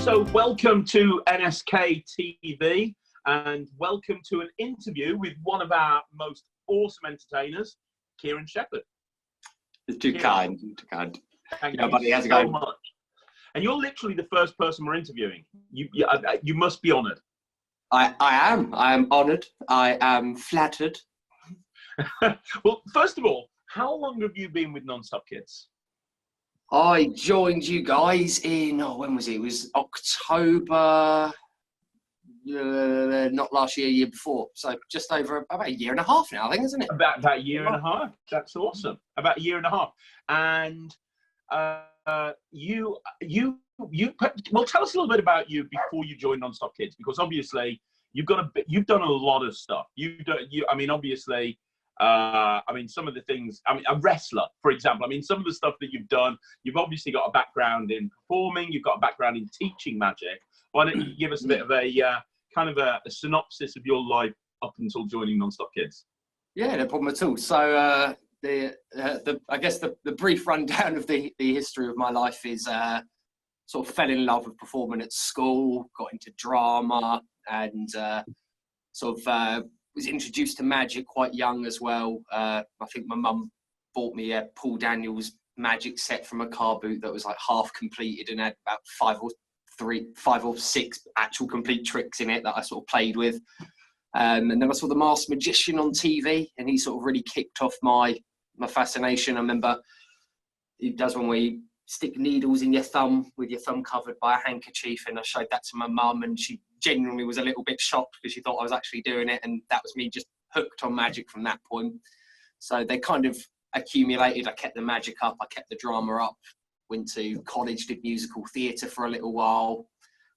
So welcome to NSK TV and welcome to an interview with one of our most awesome entertainers, Kiran Shepard. Too kind. Thank you buddy, how's it so going? much. And you're literally the first person we're interviewing. You must be honoured. I am honoured. I am flattered. Well, first of all, how long have you been with Non-Stop Kids? I joined you guys in, when was it? It was October, not last year, year before. So just over about a year and a half now, I think, isn't it? About a year and a half. That's awesome. About a year and a half. And well, tell us a little bit about you before you joined Non-Stop Kids, because obviously you've done a lot of stuff. Some of the things, a wrestler, for example. Some of the stuff that you've done, you've obviously got a background in performing, you've got a background in teaching magic. Why don't you give us a bit of a kind of a synopsis of your life up until joining Non-Stop Kids? Yeah, no problem at all. So I guess the brief rundown of the history of my life is sort of fell in love with performing at school, got into drama, and was introduced to magic quite young as well. I think my mum bought me a Paul Daniels magic set from a car boot that was like half completed and had about five or six actual complete tricks in it that I sort of played with. And then I saw The Masked Magician on TV, and he sort of really kicked off my fascination. I remember he does one where you stick needles in your thumb with your thumb covered by a handkerchief, and I showed that to my mum, and she genuinely was a little bit shocked because she thought I was actually doing it, and that was me just hooked on magic from that point. So they kind of accumulated. I kept the magic up, I kept the drama up, went to college, did musical theatre for a little while,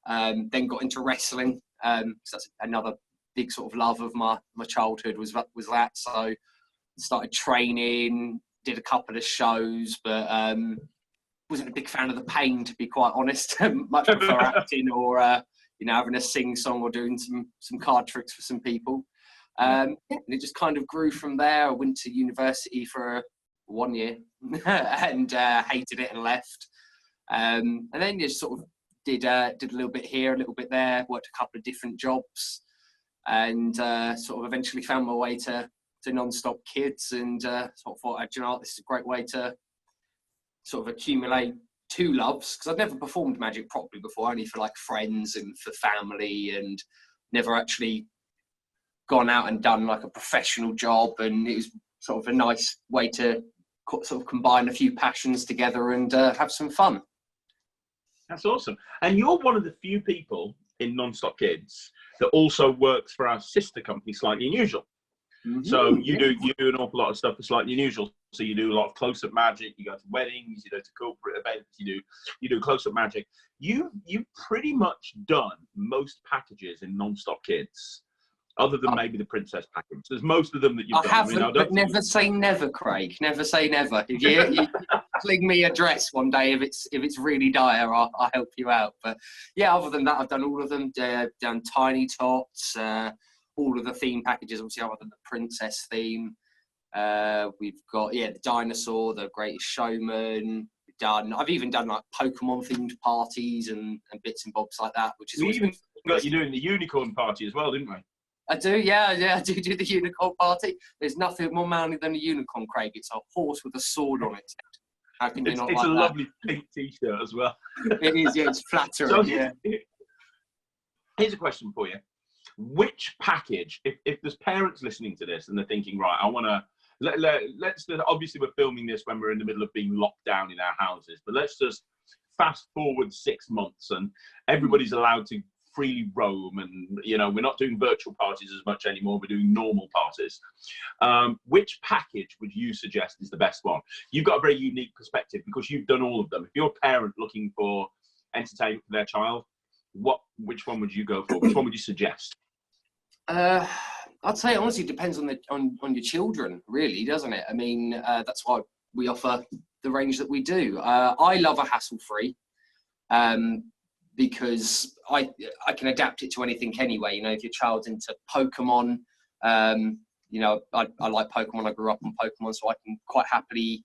then got into wrestling. So that's another big sort of love of my childhood was that. So started training, did a couple of shows, but wasn't a big fan of the pain, to be quite honest. Much prefer acting or having a sing song or doing some card tricks for some people. And it just kind of grew from there. I went to university for 1 year and hated it and left. And then just sort of did a little bit here, a little bit there, worked a couple of different jobs, and sort of eventually found my way to Non-Stop Kids, and sort of thought, this is a great way to sort of accumulate two loves, because I'd never performed magic properly before, only for like friends and for family, and never actually gone out and done like a professional job. And it was sort of a nice way to sort of combine a few passions together and have some fun. That's awesome. And you're one of the few people in Non-Stop Kids that also works for our sister company, Slightly Unusual. Mm-hmm. So you do an awful lot of stuff for Slightly Unusual. So you do a lot of close-up magic. You go to weddings. You go to corporate events. You do close-up magic. You've pretty much done most packages in Non-Stop Kids, other than maybe the princess package. There's most of them that you've done. But never say never, Craig. Never say never. If you fling me a dress one day, if it's really dire, I'll help you out. But yeah, other than that, I've done all of them. Done Tiny Tots. All of the theme packages, obviously, other than the princess theme. We've got the dinosaur, the Greatest Showman. I've even done like Pokemon themed parties and bits and bobs like that, which is we even got you doing the unicorn party as well, didn't we? I do, yeah, I do the unicorn party. There's nothing more manly than a unicorn, Craig. It's a horse with a sword on its head. How can you not like that? It's a lovely pink t-shirt as well. It is, yeah, it's flattering. So here's a question for you. Which package, if there's parents listening to this and they're thinking, right, I want to, let's obviously we're filming this when we're in the middle of being locked down in our houses, but let's just fast forward 6 months and everybody's allowed to freely roam, and we're not doing virtual parties as much anymore, we're doing normal parties. Which package would you suggest is the best one? You've got a very unique perspective because you've done all of them. If you're a parent looking for entertainment for their child, which one would you go for? Which one would you suggest? I'd say honestly, it depends on your children, really, doesn't it? That's why we offer the range that we do. I love a hassle-free, because I can adapt it to anything anyway. If your child's into Pokemon, I like Pokemon. I grew up on Pokemon, so I can quite happily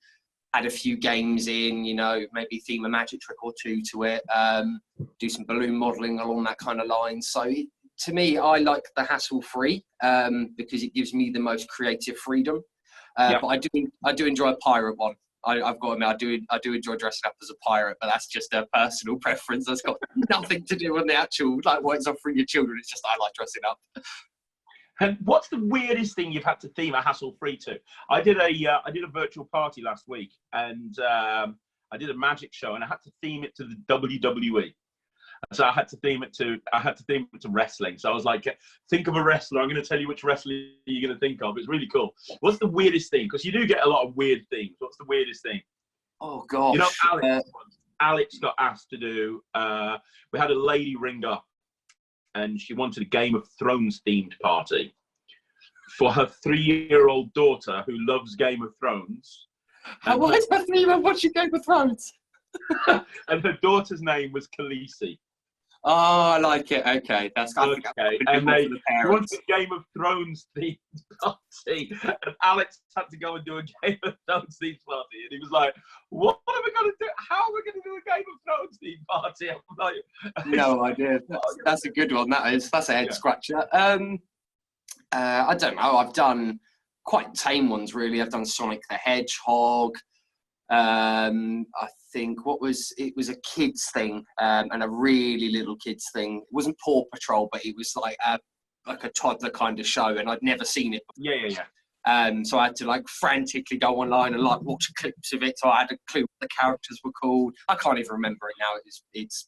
add a few games in, you know, maybe theme a magic trick or two to it, do some balloon modelling along that kind of line. So to me, I like the hassle-free because it gives me the most creative freedom. But I do enjoy a pirate one. I've got to admit, I do enjoy dressing up as a pirate, but that's just a personal preference. That's got nothing to do with the actual, like, what it's offering your children. It's just I like dressing up. And what's the weirdest thing you've had to theme a hassle-free to? I did a virtual party last week, and I did a magic show, and I had to theme it to the WWE. So I had to theme it to wrestling. So I was like, think of a wrestler. I'm going to tell you which wrestler you're going to think of. It's really cool. What's the weirdest thing? Because you do get a lot of weird themes. What's the weirdest thing? Oh gosh, you know, Alex got asked to do. We had a lady ring up, and she wanted a Game of Thrones themed party for her 3-year-old daughter who loves Game of Thrones. What is her theme of watching Game of Thrones? And her daughter's name was Khaleesi. Oh, I like it. Okay, that's okay. And they wanted a Game of Thrones themed party, and Alex had to go and do a Game of Thrones themed party, and he was like, "What are we going to do? How are we going to do a Game of Thrones themed party?" I'm like, no idea. That's a good one. That's a head scratcher. I don't know. I've done quite tame ones, really. I've done Sonic the Hedgehog. I think it was a kids thing, and a really little kids thing. It wasn't Paw Patrol, but it was like a toddler kind of show, and I'd never seen it before. Yeah. So I had to like frantically go online and like watch clips of it, so I had a clue what the characters were called. I can't even remember it now. It's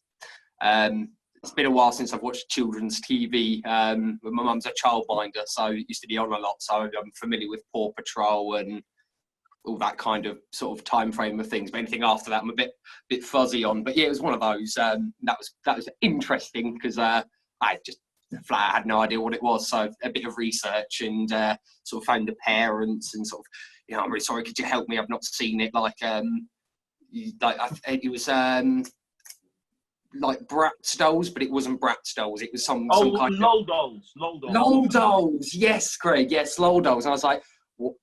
been a while since I've watched children's TV. My mum's a childminder, so it used to be on a lot, so I'm familiar with Paw Patrol and all that kind of sort of time frame of things. But anything after that, I'm a bit fuzzy on. But yeah, it was one of those. That was interesting because I just flat had no idea what it was. So a bit of research and sort of phoned the parents and sort of, you know, I'm really sorry. Could you help me? I've not seen it. It was like Bratz dolls, but it wasn't Bratz dolls. It was some kind of LOL dolls. LOL dolls. Yes, Craig. Yes, LOL dolls. And I was like,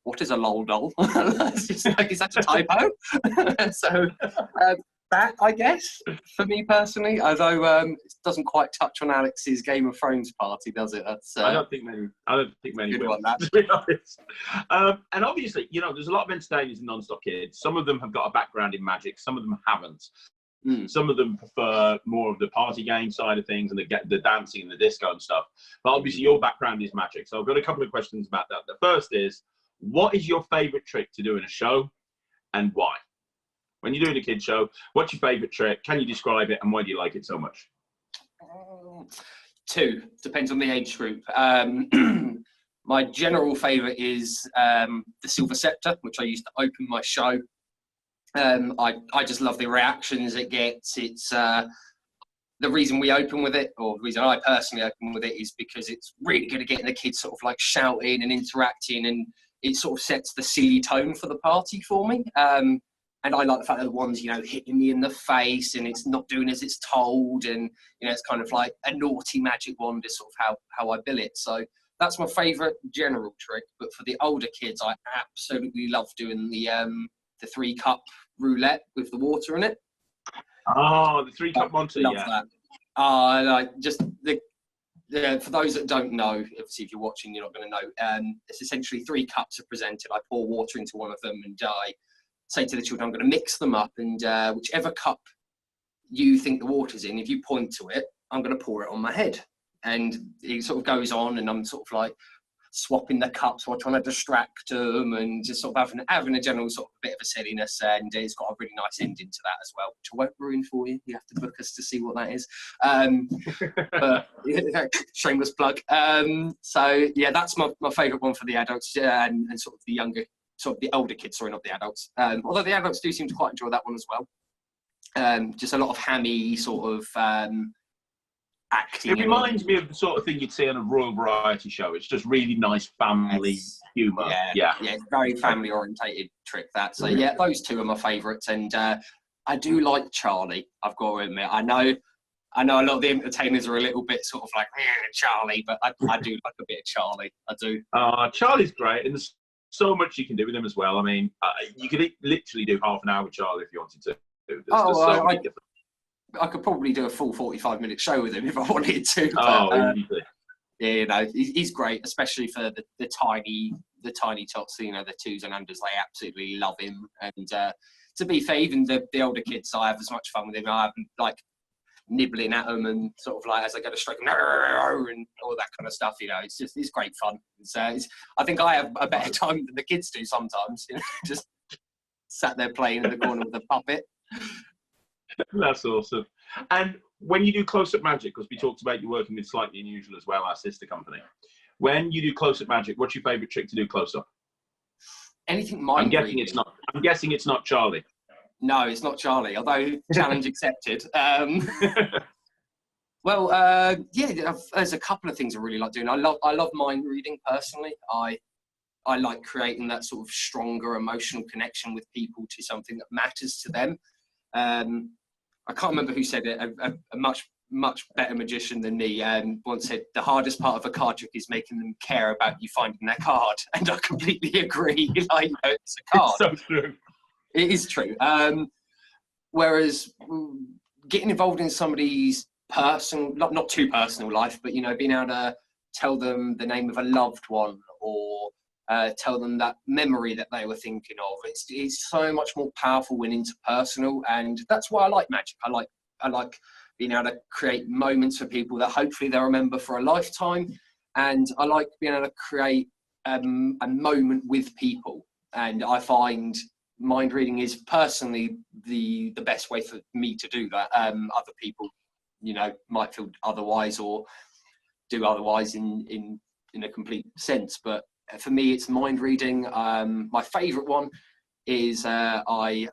what is a LOL doll? It's just like, is that a typo? So that, I guess, for me personally, although it doesn't quite touch on Alex's Game of Thrones party, does it? That's I don't think many good will, one, that. to be honest. And obviously, you know, there's a lot of entertainers and non-stop kids. Some of them have got a background in magic. Some of them haven't. Some of them prefer more of the party game side of things and the dancing and the disco and stuff. But obviously, your background is magic. So I've got a couple of questions about that. The first is, what is your favourite trick to do in a show, and why? When you're doing a kid show, what's your favourite trick? Can you describe it, and why do you like it so much? 2, depends on the age group. My general favourite is the Silver Scepter, which I used to open my show. I just love the reactions it gets. It's the reason we open with it, or the reason I personally open with it, is because it's really good at getting the kids sort of like shouting and interacting, and it sort of sets the silly tone for the party for me. And I like the fact that the one's, you know, hitting me in the face and it's not doing as it's told, and, you know, it's kind of like a naughty magic wand is sort of how I bill it. So that's my favourite general trick. But for the older kids, I absolutely love doing the 3-cup roulette with the water in it. Oh, the 3-cup monster, love that. Like just for those that don't know, obviously if you're watching, you're not going to know. It's essentially 3 cups are presented. I pour water into one of them, and I say to the children, I'm going to mix them up, and whichever cup you think the water's in, if you point to it, I'm going to pour it on my head. And it sort of goes on, and I'm sort of like swapping the cups while trying to distract them, and just sort of having a general sort of bit of a silliness. And it's got a really nice ending to that as well, which I won't ruin for you. You have to book us to see what that is. But shameless plug. So yeah, that's my favourite one for the adults, and sort of the younger, sort of the older kids. Sorry, not the adults. Although the adults do seem to quite enjoy that one as well. Just a lot of hammy sort of acting. It reminds me of the sort of thing you'd see on a royal variety show. It's just really nice family humour. Yeah, it's very family orientated trick, that. So yeah, those 2 are my favourites. And I do like Charlie, I've got to admit. I know a lot of the entertainers are a little bit sort of like, Charlie, but I do like a bit of Charlie. I do. Charlie's great. And so much you can do with them as well. I mean, you could literally do half an hour with Charlie if you wanted to. I could probably do a full 45-minute show with him if I wanted to. Easily. Yeah, you know, he's great, especially for the tiny tots, you know, the twos and unders. They absolutely love him. And to be fair, even the older kids, I have as much fun with him. I have like nibbling at them and sort of like as I go to stroke and all that kind of stuff. You know, it's great fun. I think I have a better time than the kids do sometimes. You know, just sat there playing in the corner with a puppet. That's awesome. And when you do close-up magic, because we talked about you working with Slightly Unusual as well, our sister company. When you do close-up magic, what's your favourite trick to do close-up? Anything mind reading. I'm guessing it's not Charlie. No, it's not Charlie. Although challenge accepted. Well, yeah, there's a couple of things I really like doing. I love mind reading personally. I like creating that sort of stronger emotional connection with people to something that matters to them. I can't remember who said it. A much better magician than me once said the hardest part of a card trick is making them care about you finding their card, and I completely agree. Like, you know, it's a card. It's so true. It is true. Whereas getting involved in somebody's personal, not too personal life, but you know, being able to tell them the name of a loved one or tell them that memory that they were thinking of. It's so much more powerful when interpersonal, and that's why I like magic. I like being able to create moments for people that hopefully they'll remember for a lifetime, and I like being able to create a moment with people. And I find mind reading is personally the best way for me to do that. Other people, you know, might feel otherwise or do otherwise in a complete sense, but for me, it's mind reading. My favourite one is I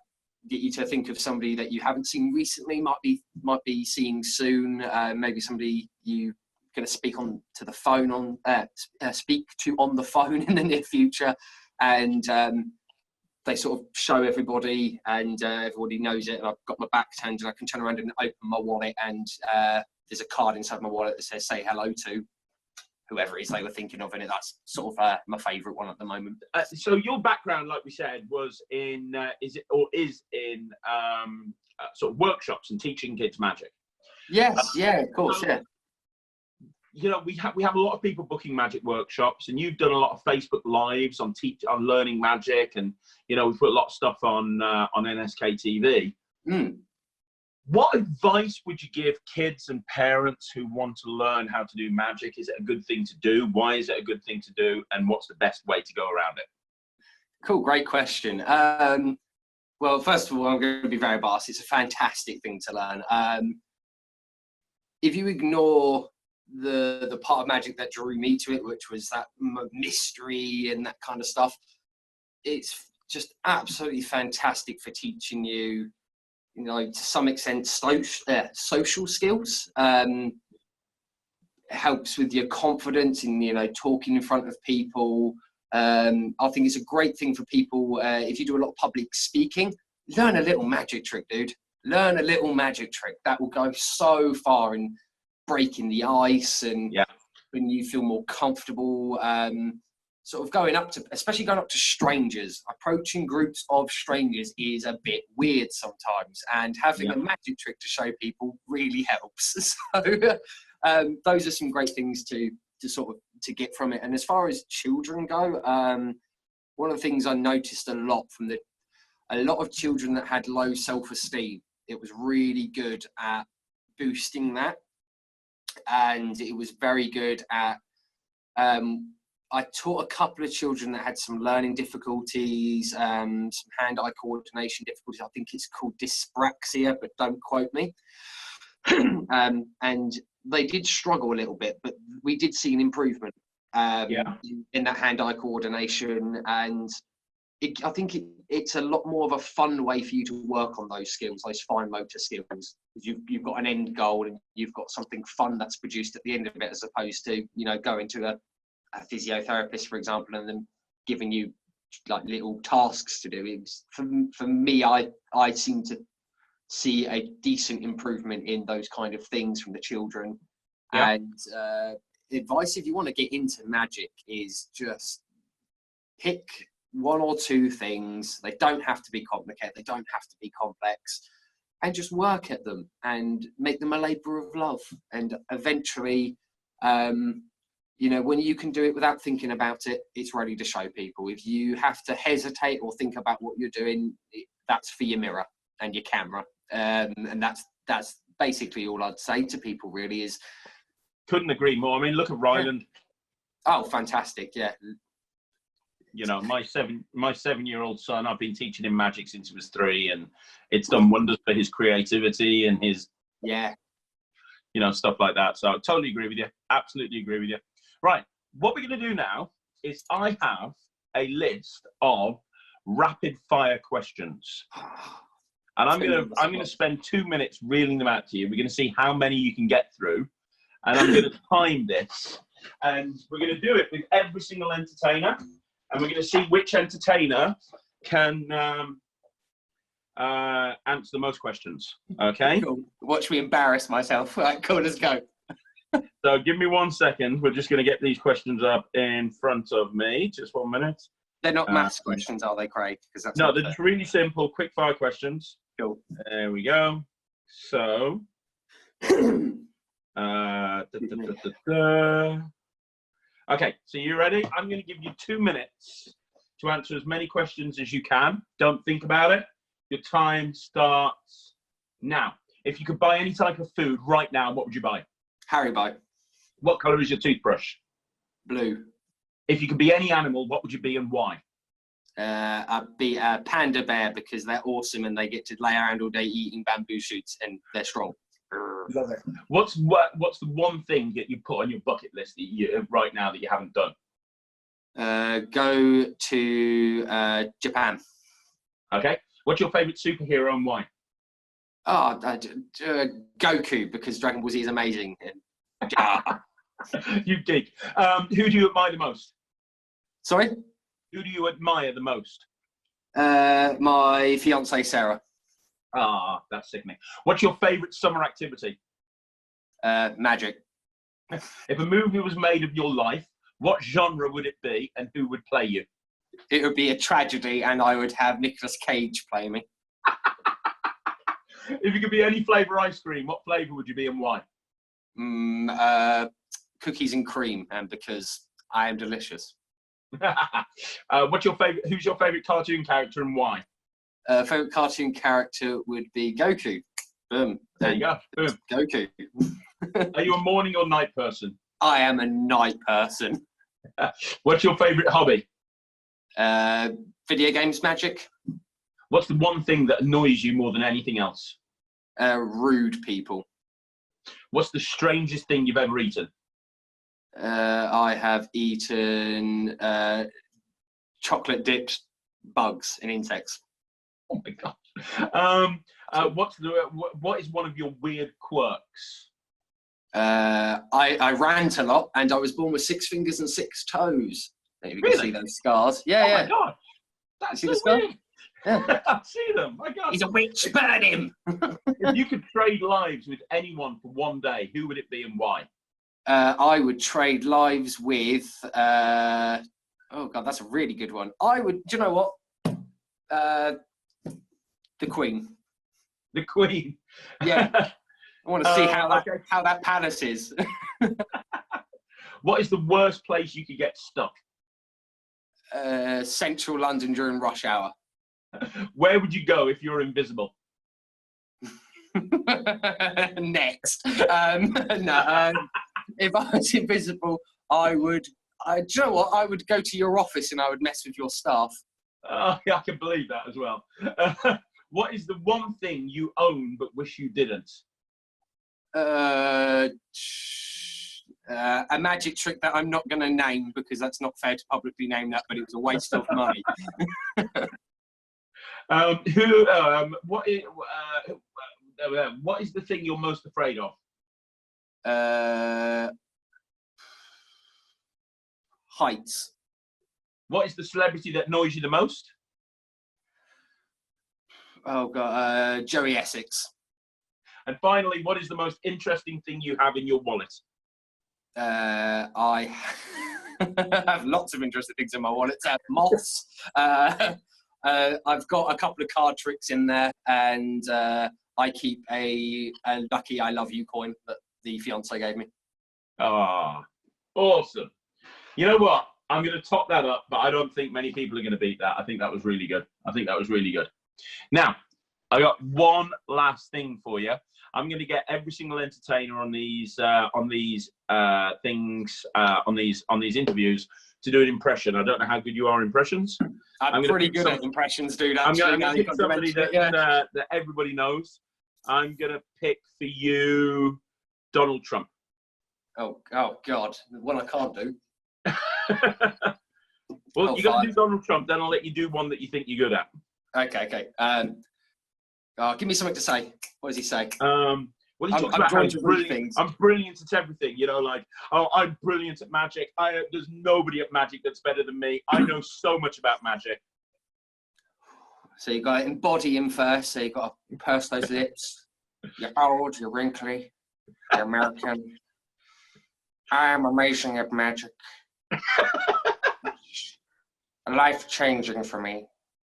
get you to think of somebody that you haven't seen recently, might be seeing soon. Maybe somebody you're going to speak to on the phone in the near future, and they sort of show everybody, and everybody knows it. And I've got my back turned, and I can turn around and open my wallet, and there's a card inside my wallet that says "Say hello to" whoever it is they were thinking of in it. That's sort of my favourite one at the moment. So your background, like we said, was in is in sort of workshops and teaching kids magic. Yes, yeah, of course, so, yeah. You know, we have a lot of people booking magic workshops, and you've done a lot of Facebook Lives on learning magic, and you know, we've put a lot of stuff on NSK TV. What advice would you give kids and parents who want to learn how to do magic? Is it a good thing to do? Why is it a good thing to do? And what's the best way to go around it? Cool, great question. Well, first of all, I'm going to be very biased. It's a fantastic thing to learn. If you ignore the part of magic that drew me to it, which was that mystery and that kind of stuff, it's just absolutely fantastic for teaching you, you know, to some extent, social skills. It helps with your confidence in, you know, talking in front of people. I think it's a great thing for people, if you do a lot of public speaking, learn a little magic trick, dude. Learn a little magic trick. That will go so far in breaking the ice, and when you feel more comfortable, sort of especially going up to strangers. Approaching groups of strangers is a bit weird sometimes, and having a magic trick to show people really helps. So those are some great things to get from it. And as far as children go, one of the things I noticed a lot from a lot of children that had low self-esteem, it was really good at boosting that, and it was very good at I taught a couple of children that had some learning difficulties, some hand-eye coordination difficulties. I think it's called dyspraxia, but don't quote me. And they did struggle a little bit, but we did see an improvement in that hand-eye coordination. And I think it's a lot more of a fun way for you to work on those skills, those fine motor skills. You've got an end goal, and you've got something fun that's produced at the end of it, as opposed to, you know, going to a physiotherapist, for example, and then giving you like little tasks to do. It's, for me, I seem to see a decent improvement in those kind of things from the children. And advice, if you want to get into magic, is just pick one or two things. They don't have to be complicated. They don't have to be complex. And just work at them and make them a labour of love. And eventually, you know, when you can do it without thinking about it, it's ready to show people. If you have to hesitate or think about what you're doing, that's for your mirror and your camera. And that's basically all I'd say to people, really, is. Couldn't agree more. I mean, look at Ryland. Oh, fantastic! Yeah. You know, my 7-year-old son, I've been teaching him magic since he was 3, and it's done wonders for his creativity and his, you know, stuff like that. So I totally agree with you. Absolutely agree with you. Right. What we're going to do now is I have a list of rapid fire questions. And I'm going to spend 2 minutes reeling them out to you. We're going to see how many you can get through. And I'm going to time this. And we're going to do it with every single entertainer. And we're going to see which entertainer can answer the most questions. Okay? Cool. Watch me embarrass myself. All right, cool, let's go. So give me 1 second. We're just going to get these questions up in front of me. Just 1 minute. They're not maths questions, are they, Craig? No, they're just really simple, quick fire questions. Cool. There we go. So, okay, so you ready? I'm going to give you 2 minutes to answer as many questions as you can. Don't think about it. Your time starts now. If you could buy any type of food right now, what would you buy? Haribo. What colour is your toothbrush? Blue. If you could be any animal, what would you be and why? I'd be a panda bear because they're awesome and they get to lay around all day eating bamboo shoots and they're strong. Love it. What's the one thing that you put on your bucket list that you right now that you haven't done? Go to Japan. Okay. What's your favourite superhero and why? Oh, Goku, because Dragon Ball Z is amazing. You geek. Who do you admire the most? Sorry? Who do you admire the most? My fiancée, Sarah. Ah, that's sickening. What's your favourite summer activity? Magic. If a movie was made of your life, what genre would it be and who would play you? It would be a tragedy and I would have Nicolas Cage play me. If you could be any flavour ice cream, what flavour would you be and why? Cookies and cream, and because I am delicious. What's your favourite? Who's your favourite cartoon character and why? Favourite cartoon character would be Goku. Boom. There you go. Boom. Goku. Are you a morning or night person? I am a night person. What's your favourite hobby? Video games, magic. What's the one thing that annoys you more than anything else? Rude people. What's the strangest thing you've ever eaten? I have eaten chocolate dipped bugs and insects. Oh my god! What is one of your weird quirks? I rant a lot, and I was born with 6 fingers and 6 toes. Maybe you can see those scars. Yeah, oh my god! That's see so the scar? weird. Yeah. I see them. My god! He's a witch. Burn him. If you could trade lives with anyone for one day, who would it be and why? I would trade lives with. Oh god, that's a really good one. I would. Do you know what? The Queen. The Queen. Yeah. I want to see how that palace is. What is the worst place you could get stuck? Central London during rush hour. Where would you go if you're invisible? Next. No. If I was invisible, I would. Do you know what? I would go to your office and I would mess with your staff. Oh, I can believe that as well. What is the one thing you own but wish you didn't? A magic trick that I'm not going to name because that's not fair to publicly name that, but it was a waste of money. What is the thing you're most afraid of? Heights. What is the celebrity that annoys you the most? Oh god, Joey Essex. And finally, what is the most interesting thing you have in your wallet? I I have lots of interesting things in my wallet. Moths. I've got a couple of card tricks in there, and I keep a lucky I love you coin that the fiance gave me. Ah, awesome. You know what? I'm going to top that up, but I don't think many people are going to beat that. I think that was really good. Now, I got one last thing for you. I'm going to get every single entertainer on these interviews to do an impression. I don't know how good you are at impressions. I'm pretty good at impressions, dude. Actually, I'm going to pick somebody that everybody knows. I'm going to pick for you Donald Trump. Oh God, one I can't do. Well, you got to do Donald Trump, then I'll let you do one that you think you're good at. Okay. Give me something to say. What does he say? Well, he talks about how he's brilliant. I'm brilliant at everything. You know, like, oh, I'm brilliant at magic. There's nobody at magic that's better than me. I know so much about magic. So you got to embody him first. So you got to purse those lips. You're old. You're wrinkly. You're American. I'm amazing at magic. Life-changing for me.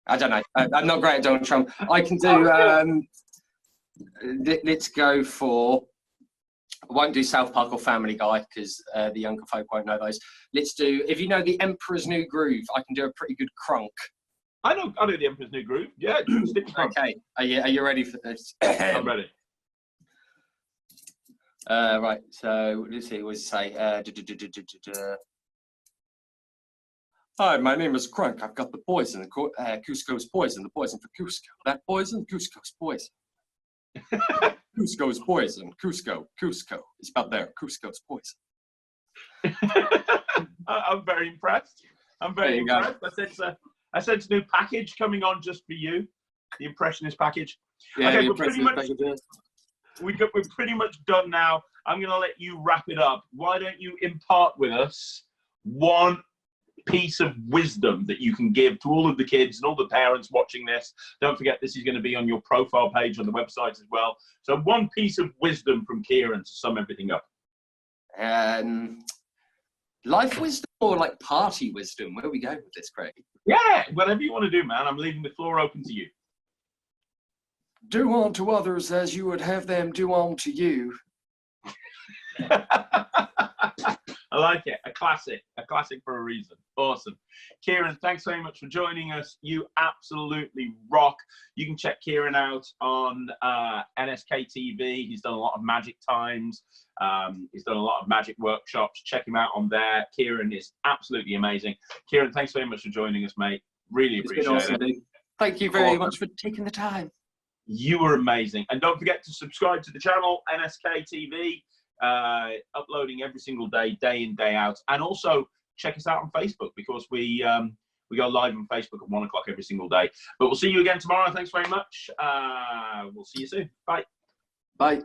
I don't know. I'm not great at Donald Trump. I can do. Let's go for. I won't do South Park or Family Guy because the younger folk won't know those. Let's do. If you know The Emperor's New Groove, I can do a pretty good crunk. I know The Emperor's New Groove. Yeah. Okay. Are you ready for this? I'm ready. Right. So let's see. What does it say? Hi, my name is Crunk. I've got the poison. Cusco's poison. The poison for Cusco. That poison, Cusco's poison. Cusco's poison. Cusco. It's about there. Cusco's poison. I'm very impressed. I sense a new package coming on just for you. The Impressionist package. Yeah, okay, we're pretty much done now. I'm going to let you wrap it up. Why don't you impart with us one piece of wisdom that you can give to all of the kids and all the parents watching this? Don't forget, this is going to be on your profile page on the website as well. So one piece of wisdom from Kieran to sum everything up. Life wisdom or like party wisdom? Where are we going with this, Craig? Yeah, whatever you want to do, man. I'm leaving the floor open to you. Do unto others as you would have them do unto you. I like it. A classic for a reason. Awesome. Kieran, thanks very much for joining us. You absolutely rock. You can check Kieran out on NSK TV. He's done a lot of magic times. He's done a lot of magic workshops. Check him out on there. Kieran is absolutely amazing. Kieran, thanks very much for joining us, mate. Really appreciate it. Dude. Thank you very much for taking the time. You were amazing. And don't forget to subscribe to the channel, NSK TV. Uploading every single day, day in, day out. And also check us out on Facebook because we go live on Facebook at 1 o'clock every single day. But we'll see you again tomorrow. Thanks very much. We'll see you soon. Bye. Bye.